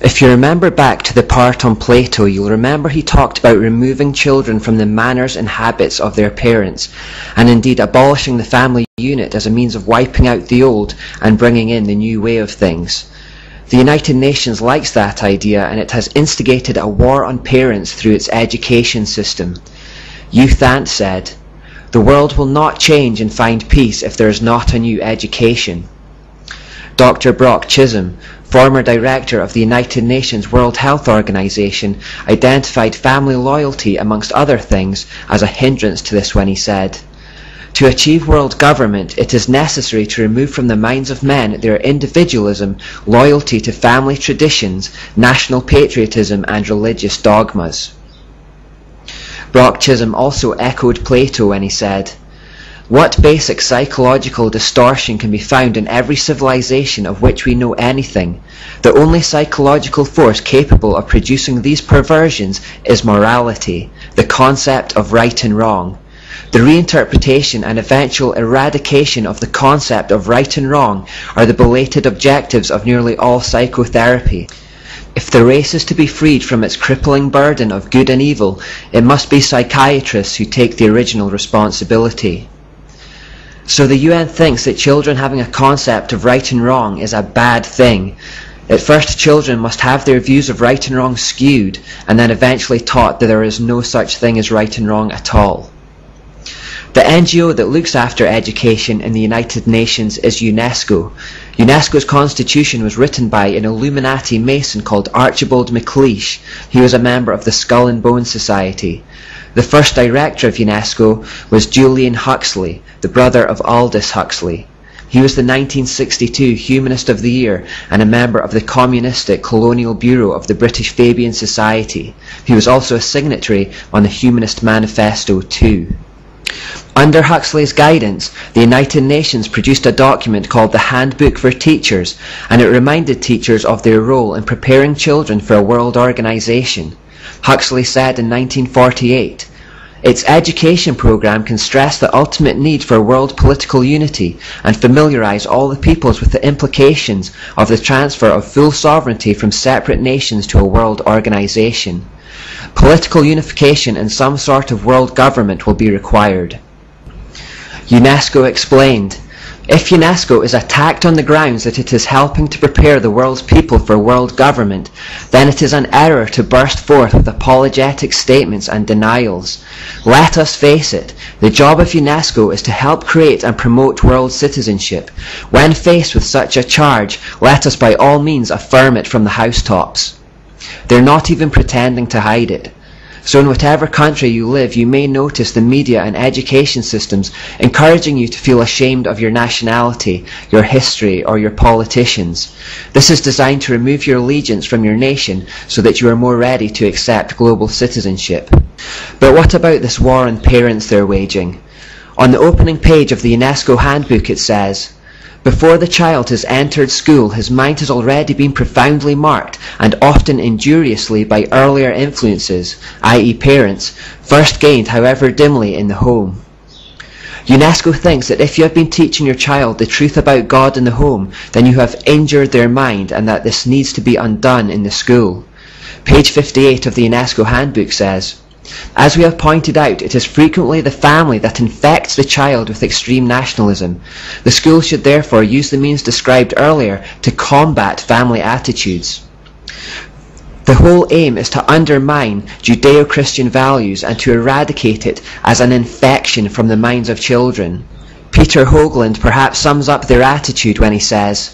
If you remember back to the part on Plato, you'll remember he talked about removing children from the manners and habits of their parents, and indeed abolishing the family unit as a means of wiping out the old and bringing in the new way of things. The United Nations likes that idea, and it has instigated a war on parents through its education system. Youth Ant said, "The world will not change and find peace if there is not a new education." Dr. Brock Chisholm, former director of the United Nations World Health Organization, identified family loyalty, amongst other things, as a hindrance to this when he said, "To achieve world government, it is necessary to remove from the minds of men their individualism, loyalty to family traditions, national patriotism, and religious dogmas." Brock Chisholm also echoed Plato when he said, "What basic psychological distortion can be found in every civilization of which we know anything? The only psychological force capable of producing these perversions is morality, the concept of right and wrong. The reinterpretation and eventual eradication of the concept of right and wrong are the belated objectives of nearly all psychotherapy. If the race is to be freed from its crippling burden of good and evil, it must be psychiatrists who take the original responsibility." So the UN thinks that children having a concept of right and wrong is a bad thing. At first, children must have their views of right and wrong skewed, and then eventually taught that there is no such thing as right and wrong at all. The NGO that looks after education in the United Nations is UNESCO. UNESCO's constitution was written by an Illuminati Mason called Archibald MacLeish. He was a member of the Skull and Bone Society. The first director of UNESCO was Julian Huxley, the brother of Aldous Huxley. He was the 1962 Humanist of the Year and a member of the Communistic Colonial Bureau of the British Fabian Society. He was also a signatory on the Humanist Manifesto too. Under Huxley's guidance, the United Nations produced a document called the Handbook for Teachers, and it reminded teachers of their role in preparing children for a world organization. Huxley said in 1948, "Its education program can stress the ultimate need for world political unity and familiarize all the peoples with the implications of the transfer of full sovereignty from separate nations to a world organization. Political unification and some sort of world government will be required." UNESCO explained, "If UNESCO is attacked on the grounds that it is helping to prepare the world's people for world government, then it is an error to burst forth with apologetic statements and denials. Let us face it, the job of UNESCO is to help create and promote world citizenship. When faced with such a charge, let us by all means affirm it from the housetops." They're not even pretending to hide it. So in whatever country you live, you may notice the media and education systems encouraging you to feel ashamed of your nationality, your history, or your politicians. This is designed to remove your allegiance from your nation so that you are more ready to accept global citizenship. But what about this war on parents they're waging? On the opening page of the UNESCO handbook it says, "Before the child has entered school, his mind has already been profoundly marked, and often injuriously, by earlier influences, i.e. parents, first gained, however dimly, in the home." UNESCO thinks that if you have been teaching your child the truth about God in the home, then you have injured their mind, and that this needs to be undone in the school. Page 58 of the UNESCO handbook says, "As we have pointed out, it is frequently the family that infects the child with extreme nationalism. The school should therefore use the means described earlier to combat family attitudes. The whole aim is to undermine Judeo-Christian values and to eradicate it as an infection from the minds of children." Peter Hoagland perhaps sums up their attitude when he says,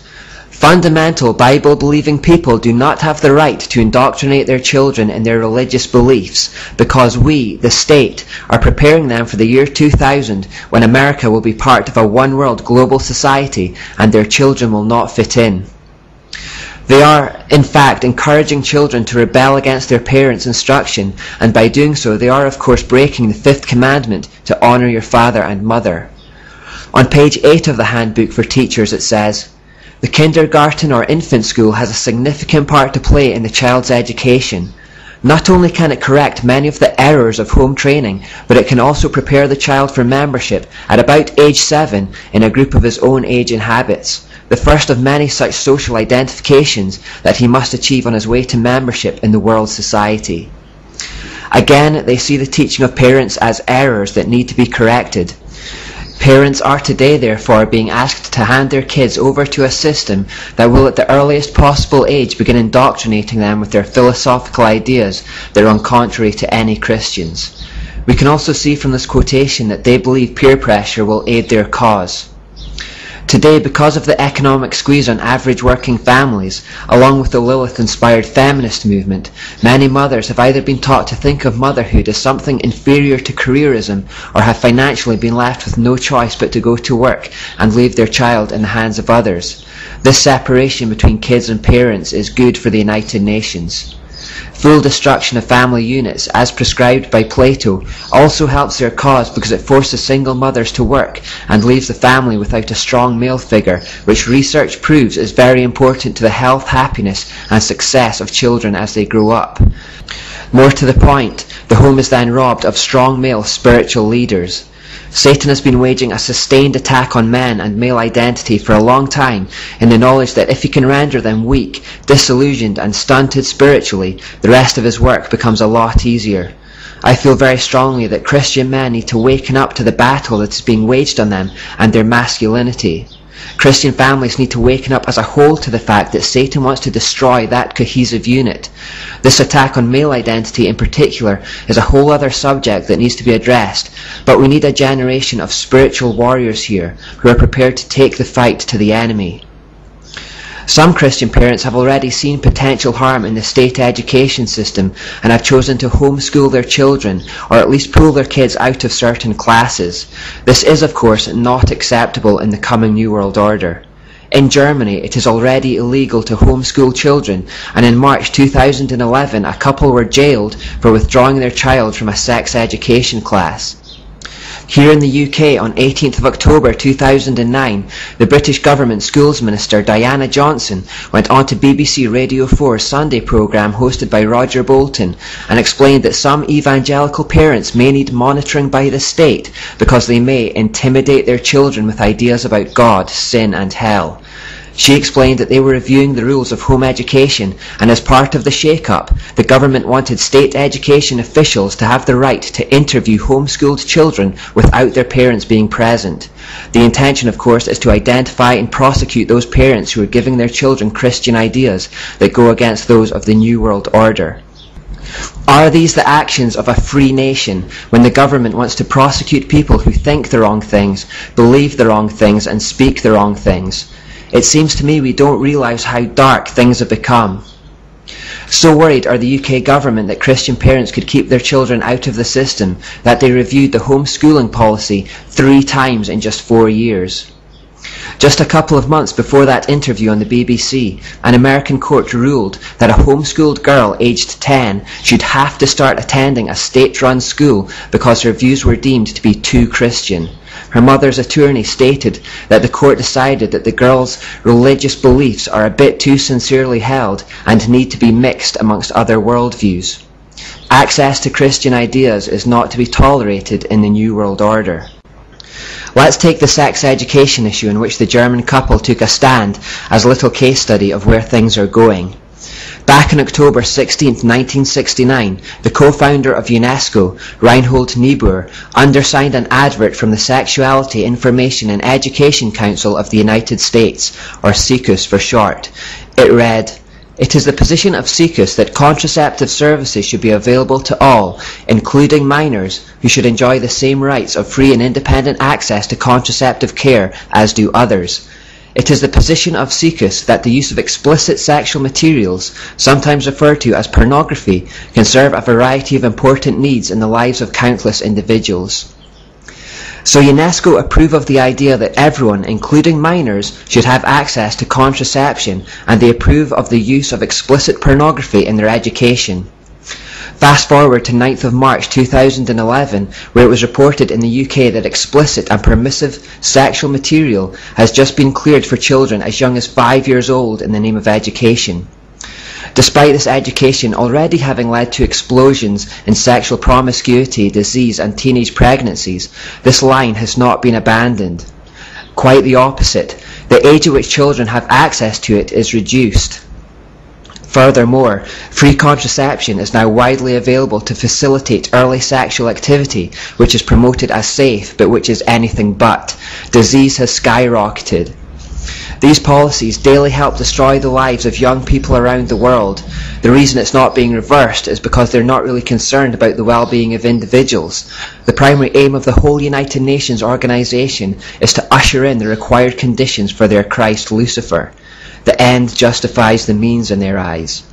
"Fundamental Bible-believing people do not have the right to indoctrinate their children in their religious beliefs because we, the state, are preparing them for the year 2000 when America will be part of a one-world global society and their children will not fit in." They are, in fact, encouraging children to rebel against their parents' instruction, and by doing so they are of course breaking the fifth commandment to honour your father and mother. On page 8 of the handbook for teachers it says, "The kindergarten or infant school has a significant part to play in the child's education. Not only can it correct many of the errors of home training, but it can also prepare the child for membership at about age 7 in a group of his own age and habits. the first of many such social identifications that he must achieve on his way to membership in the world society. Again, they see the teaching of parents as errors that need to be corrected. Parents are today, therefore, being asked to hand their kids over to a system that will at the earliest possible age begin indoctrinating them with their philosophical ideas that run contrary to any Christians. We can also see from this quotation that they believe peer pressure will aid their cause. Today, because of the economic squeeze on average working families, along with the Lilith-inspired feminist movement, many mothers have either been taught to think of motherhood as something inferior to careerism, or have financially been left with no choice but to go to work and leave their child in the hands of others. This separation between kids and parents is good for the United Nations. Full destruction of family units, as prescribed by Plato, also helps their cause because it forces single mothers to work and leaves the family without a strong male figure, which research proves is very important to the health, happiness and success of children as they grow up. More to the point, the home is then robbed of strong male spiritual leaders. Satan has been waging a sustained attack on men and male identity for a long time, in the knowledge that if he can render them weak, disillusioned and stunted spiritually, the rest of his work becomes a lot easier. I feel very strongly that Christian men need to waken up to the battle that is being waged on them and their masculinity. Christian families need to waken up as a whole to the fact that Satan wants to destroy that cohesive unit. This attack on male identity in particular is a whole other subject that needs to be addressed, but we need a generation of spiritual warriors here who are prepared to take the fight to the enemy. Some Christian parents have already seen potential harm in the state education system and have chosen to homeschool their children, or at least pull their kids out of certain classes. This is, of course, not acceptable in the coming New World Order. In Germany, it is already illegal to homeschool children, and in March 2011 a couple were jailed for withdrawing their child from a sex education class. Here in the UK, on 18th of October 2009, the British Government Schools Minister Diana Johnson went on to BBC Radio 4's Sunday programme hosted by Roger Bolton and explained that some evangelical parents may need monitoring by the state because they may intimidate their children with ideas about God, sin and hell. She explained that they were reviewing the rules of home education, and as part of the shake-up, the government wanted state education officials to have the right to interview homeschooled children without their parents being present. The intention, of course, is to identify and prosecute those parents who are giving their children Christian ideas that go against those of the New World Order. Are these the actions of a free nation, when the government wants to prosecute people who think the wrong things, believe the wrong things, and speak the wrong things? It seems to me we don't realise how dark things have become. So worried are the UK government that Christian parents could keep their children out of the system that they reviewed the homeschooling policy 3 times in just 4 years. Just a couple of months before that interview on the BBC, an American court ruled that a homeschooled girl aged 10 should have to start attending a state-run school because her views were deemed to be too Christian. Her mother's attorney stated that the court decided that the girl's religious beliefs are a bit too sincerely held and need to be mixed amongst other worldviews. Access to Christian ideas is not to be tolerated in the New World Order. Let's take the sex education issue in which the German couple took a stand as a little case study of where things are going. Back on October 16, 1969, the co-founder of UNESCO, Reinhold Niebuhr, undersigned an advert from the Sexuality, Information and Education Council of the United States, or SICUS for short. It read, "It is the position of SICUS that contraceptive services should be available to all, including minors, who should enjoy the same rights of free and independent access to contraceptive care as do others. It is the position of SICUS that the use of explicit sexual materials, sometimes referred to as pornography, can serve a variety of important needs in the lives of countless individuals." So UNESCO approve of the idea that everyone, including minors, should have access to contraception, and they approve of the use of explicit pornography in their education. Fast forward to 9th of March 2011, where it was reported in the UK that explicit and permissive sexual material has just been cleared for children as young as 5 years old in the name of education. Despite this education already having led to explosions in sexual promiscuity, disease and teenage pregnancies, this line has not been abandoned. Quite the opposite. The age at which children have access to it is reduced. Furthermore, free contraception is now widely available to facilitate early sexual activity, which is promoted as safe, but which is anything but. Disease has skyrocketed. These policies daily help destroy the lives of young people around the world. The reason it's not being reversed is because they're not really concerned about the well-being of individuals. The primary aim of the whole United Nations organization is to usher in the required conditions for their Christ Lucifer. The end justifies the means in their eyes.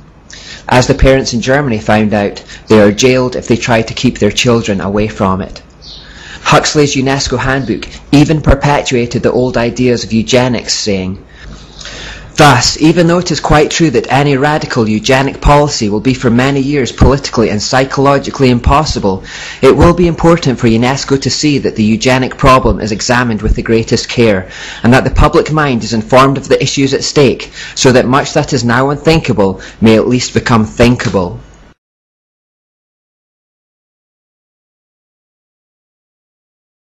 As the parents in Germany found out, they are jailed if they try to keep their children away from it. Huxley's UNESCO handbook even perpetuated the old ideas of eugenics, saying, "Thus, even though it is quite true that any radical eugenic policy will be for many years politically and psychologically impossible, it will be important for UNESCO to see that the eugenic problem is examined with the greatest care, and that the public mind is informed of the issues at stake, so that much that is now unthinkable may at least become thinkable."